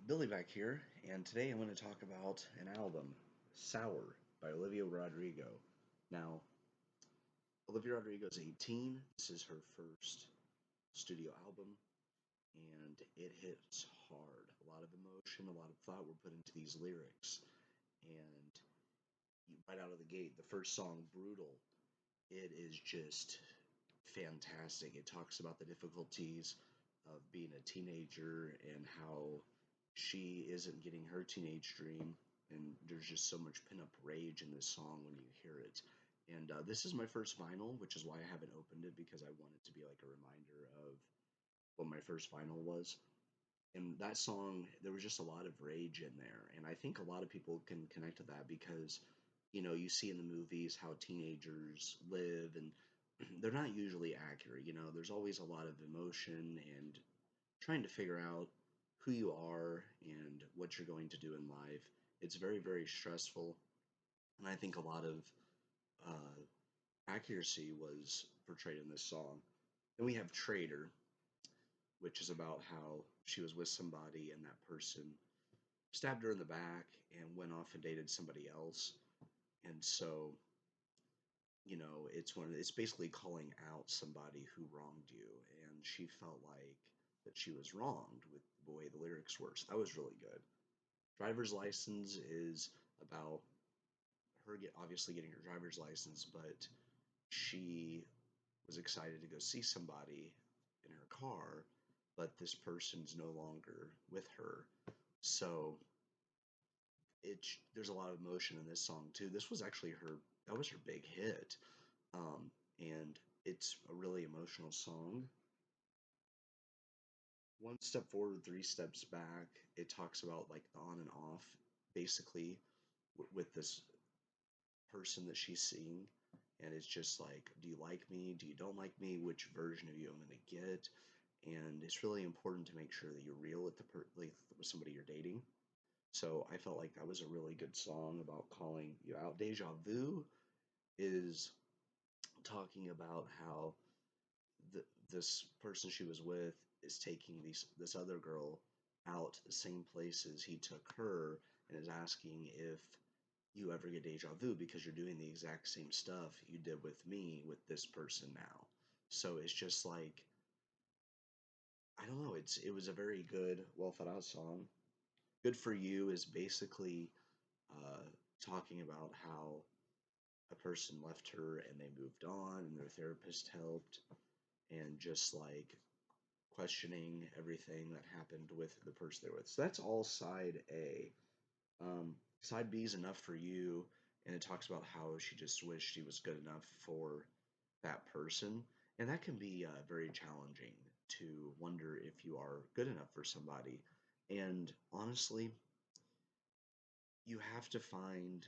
Billy back here, and today I'm going to talk about an album, Sour by Olivia Rodrigo. Now, Olivia Rodrigo is 18. This is her first studio album, and it hits hard. A lot of emotion, a lot of thought were put into these lyrics. And right out of the gate, the first song, Brutal, it is just fantastic. It talks about the difficulties of being a teenager and how she isn't getting her teenage dream. And there's just so much pinup rage in this song when you hear it. And this is my first vinyl, which is why I haven't opened it because I want it to be like a reminder of what my first vinyl was. And that song, there was just a lot of rage in there. And I think a lot of people can connect to that because, you see in the movies how teenagers live and they're not usually accurate. There's always a lot of emotion and trying to figure out who you are and what you're going to do in life. It's very, very stressful. And I think a lot of uh, accuracy was portrayed in this song. Then we have Traitor, which is about how she was with somebody and that person stabbed her in the back and went off and dated somebody else. And so, it's basically calling out somebody who wronged you, and she felt like that she was wronged with the way the lyrics were. So that was really good. Driver's license is about her obviously getting her driver's license, but she was excited to go see somebody in her car, but this person's no longer with her. So there's a lot of emotion in this song too. This was actually that was her big hit, and it's a really emotional song. One step forward, three steps back. It talks about like the on and off, basically, with this person that she's seeing, and it's just like, do you like me? Do you don't like me? Which version of you I'm gonna get? And it's really important to make sure that you're real with like with somebody you're dating. So I felt like that was a really good song about calling you out. Deja Vu is talking about how this person she was with is taking this other girl out the same places he took her and is asking if you ever get deja vu because you're doing the exact same stuff you did with me with this person now. So it's just like, I don't know, it was a very good, well thought out song. Good for You is basically uh, talking about how a person left her and they moved on and their therapist helped, and just like questioning everything that happened with the person they're with. So that's all side A. Side B is Enough for You, and it talks about how she just wished she was good enough for that person. And that can be very challenging to wonder if you are good enough for somebody. And honestly, you have to find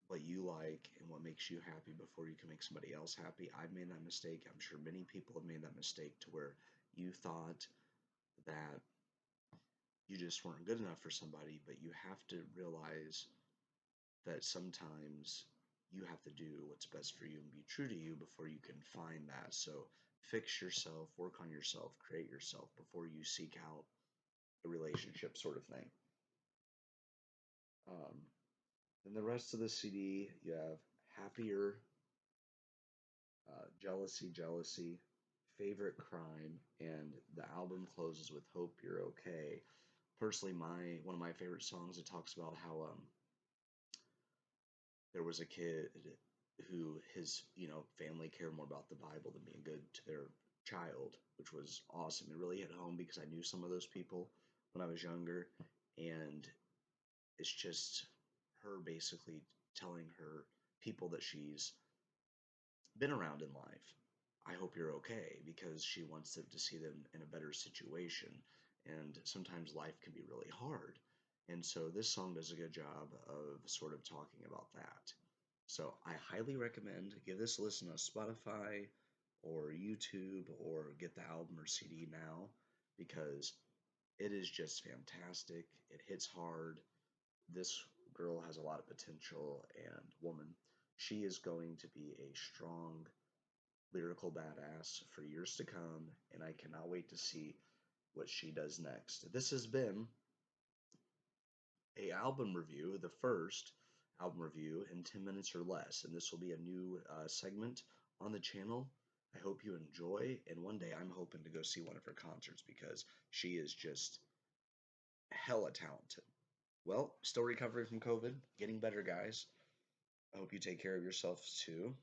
what you like and what makes you happy before you can make somebody else happy. I've made that mistake. I'm sure many people have made that mistake to where you thought that you just weren't good enough for somebody, but you have to realize that sometimes you have to do what's best for you and be true to you before you can find that. So fix yourself, work on yourself, create yourself before you seek out a relationship, sort of thing. Um, then the rest of the CD, you have Happier, Jealousy, Jealousy, Favorite Crime, and the album closes with Hope You're Okay. Personally, my one of my favorite songs, it talks about how there was a kid who his family cared more about the Bible than being good to their child, which was awesome. It really hit home because I knew some of those people when I was younger, and it's just her basically telling her people that she's been around in life, I hope you're okay, because she wants them to see them in a better situation. And sometimes life can be really hard. And so this song does a good job of sort of talking about that. So I highly recommend give this a listen on Spotify or YouTube, or get the album or CD now, because it is just fantastic. It hits hard. This girl has a lot of potential, and woman, she is going to be a strong lyrical badass for years to come, and I cannot wait to see what she does next. This has been a album review, the first album review in 10 minutes or less. And this will be a new segment on the channel. I hope you enjoy. And one day I'm hoping to go see one of her concerts because she is just hella talented. Well, still recovering from COVID, getting better, guys. I hope you take care of yourselves too.